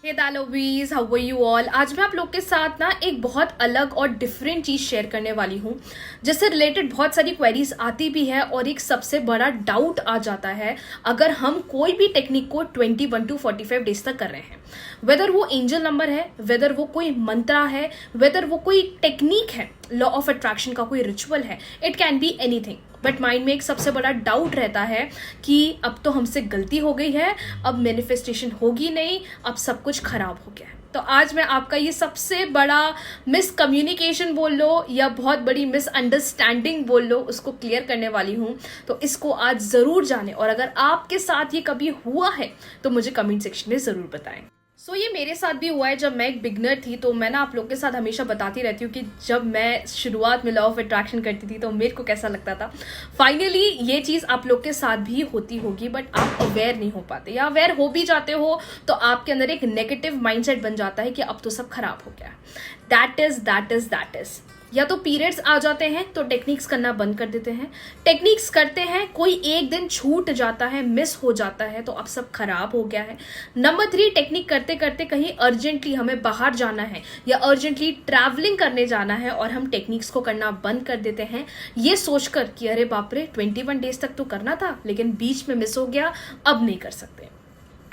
हे दालोवीज, how are you all. आज मैं आप लोग के साथ ना एक बहुत अलग और डिफरेंट चीज़ शेयर करने वाली हूँ जिससे रिलेटेड बहुत सारी क्वेरीज आती भी है और एक सबसे बड़ा डाउट आ जाता है अगर हम कोई भी टेक्निक को 21 to 45 डेज तक कर रहे हैं। वेदर वो एंजल नंबर है, वेदर वो कोई मंत्रा है, वेदर वो कोई टेक्निक है, लॉ ऑफ अट्रैक्शन का कोई रिचुअल है, it can be anything. But mind में एक सबसे बड़ा डाउट रहता है कि अब तो हमसे गलती हो गई है, अब मैनिफेस्टेशन होगी नहीं, अब सब कुछ खराब हो गया है। तो आज मैं आपका ये सबसे बड़ा मिसकम्युनिकेशन बोल लो या बहुत बड़ी मिसअंडरस्टैंडिंग बोल लो, उसको क्लियर करने वाली हूँ। तो इसको आज ज़रूर जानें और अगर आपके साथ ये कभी हुआ है तो मुझे कमेंट सेक्शन में ज़रूर बताएं। ये मेरे साथ भी हुआ है। जब मैं एक बिगनर थी तो मैं ना आप लोग के साथ हमेशा बताती रहती हूँ कि जब मैं शुरुआत में लॉ ऑफ अट्रैक्शन करती थी तो मेरे को कैसा लगता था। फाइनली ये चीज़ आप लोग के साथ भी होती होगी, बट आप अवेयर नहीं हो पाते, या अवेयर हो भी जाते हो तो आपके अंदर एक नेगेटिव माइंडसेट बन जाता है कि अब तो सब खराब हो गया। दैट इज या तो पीरियड्स आ जाते हैं तो टेक्निक्स करना बंद कर देते हैं, टेक्निक्स करते हैं, कोई एक दिन छूट जाता है, मिस हो जाता है तो अब सब खराब हो गया है। नंबर 3, टेक्निक करते करते कहीं अर्जेंटली हमें बाहर जाना है या अर्जेंटली ट्रैवलिंग करने जाना है और हम टेक्निक्स को करना बंद कर देते हैं ये सोचकर कि अरे बाप रे 21 डेज तक तो करना था लेकिन बीच में मिस हो गया, अब नहीं कर सकते।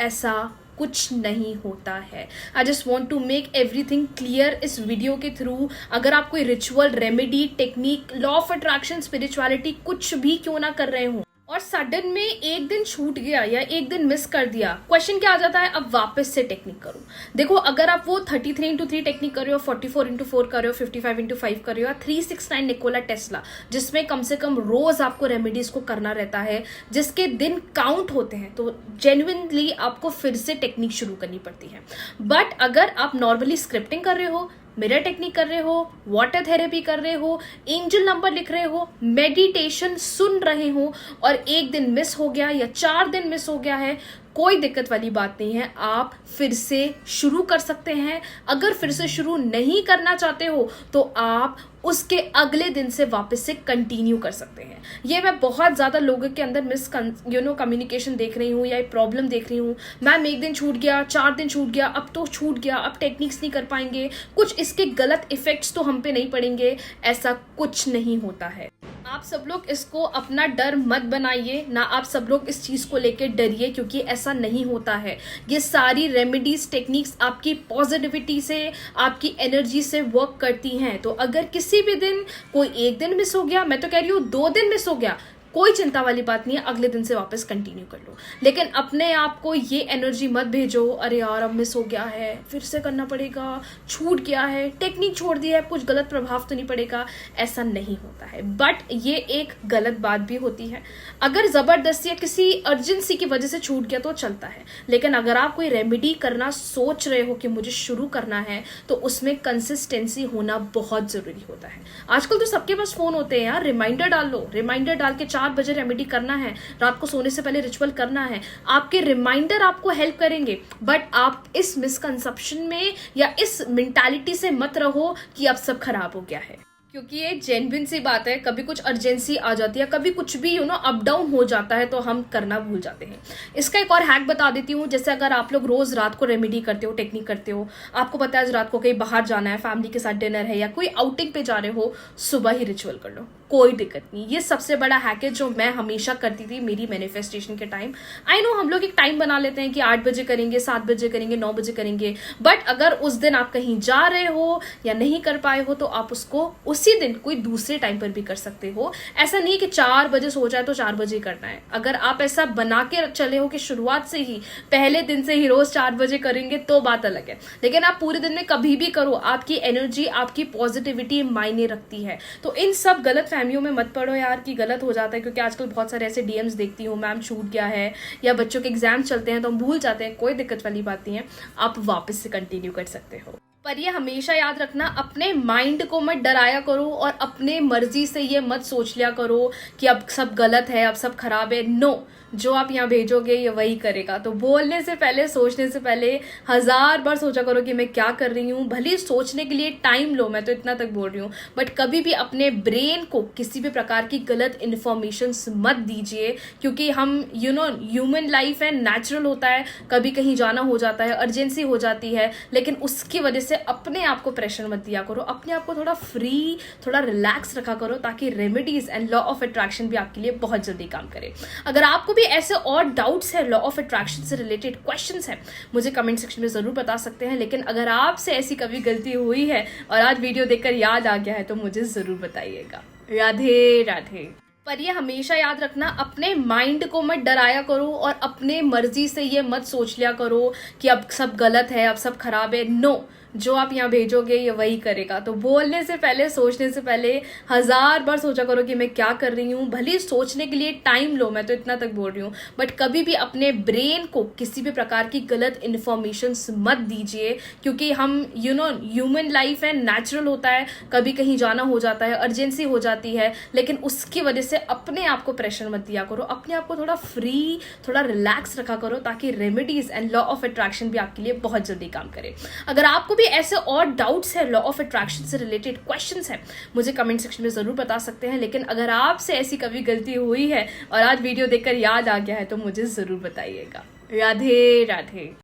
ऐसा कुछ नहीं होता है। I just want to make everything clear इस वीडियो के थ्रू। अगर आप कोई ritual, remedy, technique, law of attraction, spirituality कुछ भी क्यों ना कर रहे हो और सडन में एक दिन छूट गया या एक दिन मिस कर दिया, क्वेश्चन क्या आ जाता है, अब वापस से टेक्निक करो। देखो, अगर आप वो 33x3 टेक्निक कर रहे हो, 44x4 कर रहे हो, 55x5 कर रहे हो, या 369 निकोला टेस्ला जिसमें कम से कम रोज आपको रेमेडीज को करना रहता है, जिसके दिन काउंट होते हैं, तो जेन्युइनली आपको फिर से टेक्निक शुरू करनी पड़ती है। बट अगर आप नॉर्मली स्क्रिप्टिंग कर रहे हो, मिरर टेक्निक कर रहे हो, वाटर थेरेपी कर रहे हो, एंजल नंबर लिख रहे हो, मेडिटेशन सुन रहे हो और एक दिन मिस हो गया या 4 दिन मिस हो गया है, कोई दिक्कत वाली बात नहीं है, आप फिर से शुरू कर सकते हैं। अगर फिर से शुरू नहीं करना चाहते हो तो आप उसके अगले दिन से वापस से कंटिन्यू कर सकते हैं। ये मैं बहुत ज़्यादा लोगों के अंदर कम्युनिकेशन देख रही हूँ या प्रॉब्लम देख रही हूँ। मैम एक दिन छूट गया, 4 दिन छूट गया, अब तो छूट गया, अब टेक्निक्स नहीं कर पाएंगे, कुछ इसके गलत इफेक्ट्स तो हम पे नहीं पड़ेंगे। ऐसा कुछ नहीं होता है। आप सब लोग इसको अपना डर मत बनाइए, ना आप सब लोग इस चीज़ को लेकर डरिए, क्योंकि ऐसा नहीं होता है। ये सारी रेमेडीज, टेक्निक्स आपकी पॉजिटिविटी से, आपकी एनर्जी से वर्क करती हैं। तो अगर किसी भी दिन कोई एक दिन मिस हो गया, मैं तो कह रही हूँ 2 दिन मिस हो गया, कोई चिंता वाली बात नहीं है, अगले दिन से वापस कंटिन्यू कर लो। लेकिन अपने आप को ये एनर्जी मत भेजो, अरे यार अब मिस हो गया है, फिर से करना पड़ेगा, छूट गया है, टेक्निक छोड़ दी है, कुछ गलत प्रभाव तो नहीं पड़ेगा। ऐसा नहीं होता है। बट ये एक गलत बात भी होती है। अगर जबरदस्ती या किसी अर्जेंसी की वजह से छूट गया तो चलता है, लेकिन अगर आप कोई रेमेडी करना सोच रहे हो कि मुझे शुरू करना है तो उसमें कंसिस्टेंसी होना बहुत जरूरी होता है। आजकल तो सबके पास फोन होते हैं यार, रिमाइंडर डाल लो, रिमाइंडर डाल के 4 बजे रेमेडी करना है, रात को सोने से पहले रिचुअल करना है, आपके रिमाइंडर आपको हेल्प करेंगे। बट आप इस मिसकंसेप्शन में या इस मेंटालिटी से मत रहो कि अब सब खराब हो गया है, क्योंकि ये जेन्युइन सी बात है। कभी कुछ अर्जेंसी आ जाती है, कभी कुछ भी अप डाउन हो जाता है तो हम करना भूल जाते हैं। इसका एक और हैक बता देती हूँ। जैसे अगर आप लोग रोज रात को रेमेडी करते हो, टेक्निक करते हो, आपको पता है आज रात को कहीं बाहर जाना है, फैमिली के साथ डिनर है या कोई आउटिंग पे जा रहे हो, सुबह ही रिचुअल कर लो, कोई दिक्कत नहीं। ये सबसे बड़ा हैक है जो मैं हमेशा करती थी मेरी मैनिफेस्टेशन के टाइम। आई नो हम लोग एक टाइम बना लेते हैं कि 8 बजे करेंगे, 7 बजे करेंगे, 9 बजे करेंगे, बट अगर उस दिन आप कहीं जा रहे हो या नहीं कर पाए हो तो आप उसको उसी दिन कोई दूसरे टाइम पर भी कर सकते हो। ऐसा नहीं कि 4 बजे सो जाए तो 4 बजे करना है। अगर आप ऐसा बना के चले हो कि शुरुआत से ही, पहले दिन से ही रोज 4 बजे करेंगे तो बात अलग है, लेकिन आप पूरे दिन में कभी भी करो, आपकी एनर्जी, आपकी पॉजिटिविटी मायने रखती है। तो इन सब गलत फहमियों में मत पड़ो यार कि गलत हो जाता है, क्योंकि आजकल बहुत सारे ऐसे डीएम्स देखती हूँ, मैम छूट गया है, या बच्चों के एग्जाम चलते हैं तो हम भूल जाते हैं, कोई दिक्कत वाली बात नहीं है, आप वापस से कंटिन्यू कर सकते हो। पर ये हमेशा याद रखना, अपने माइंड को मत डराया करो और अपने मर्जी से ये मत सोच लिया करो कि अब सब गलत है, अब सब खराब है। नो, जो आप यहाँ भेजोगे ये वही करेगा। तो बोलने से पहले, सोचने से पहले 1000 बार सोचा करो कि मैं क्या कर रही हूँ। भले ही सोचने के लिए टाइम लो, मैं तो इतना तक बोल रही हूँ, बट कभी भी अपने ब्रेन को किसी भी प्रकार की गलत इन्फॉर्मेशन मत दीजिए, क्योंकि हम ह्यूमन लाइफ है, नेचुरल होता है, कभी कहीं जाना हो जाता है, अर्जेंसी हो जाती है, लेकिन उसकी वजह से अपने आप को प्रेशर मत दिया करो। अपने आप को थोड़ा फ्री, थोड़ा रिलैक्स रखा करो, ताकि remedies and law of attraction भी आपके लिए बहुत जल्दी काम करे। अगर आपको भी ऐसे और डाउट्स है, लॉ ऑफ अट्रैक्शन से रिलेटेड क्वेश्चंस हैं, मुझे कमेंट सेक्शन में जरूर बता सकते हैं। लेकिन अगर आपसे ऐसी कभी गलती हुई है और आज वीडियो देखकर याद आ गया है तो मुझे जरूर बताइएगा। राधे राधे। पर ये हमेशा याद रखना, अपने माइंड को मत डराया करो और अपने मर्जी से ये मत सोच लिया करो कि अब सब गलत है, अब सब खराब है। नो, जो आप यहाँ भेजोगे ये वही करेगा। तो बोलने से पहले, सोचने से पहले 1000 बार सोचा करो कि मैं क्या कर रही हूँ। भले ही सोचने के लिए टाइम लो, मैं तो इतना तक बोल रही हूँ, बट कभी भी अपने ब्रेन को किसी भी प्रकार की गलत इन्फॉर्मेशन मत दीजिए, क्योंकि हम ह्यूमन लाइफ है, नेचुरल होता है, कभी कहीं जाना हो जाता है, अर्जेंसी हो जाती है, लेकिन उसकी वजह से अपने आप को प्रेशर मत दिया करो। अपने आप को थोड़ा फ्री, थोड़ा रिलैक्स रखा करो, ताकि remedies and law of attraction भी आपके लिए बहुत जल्दी काम करे। अगर आपको भी ऐसे और डाउट्स है, लॉ ऑफ अट्रैक्शन से रिलेटेड क्वेश्चंस हैं, मुझे कमेंट सेक्शन में जरूर बता सकते हैं। लेकिन अगर आपसे ऐसी कभी गलती हुई है और आज वीडियो देखकर याद आ गया है तो मुझे जरूर बताइएगा। राधे राधे।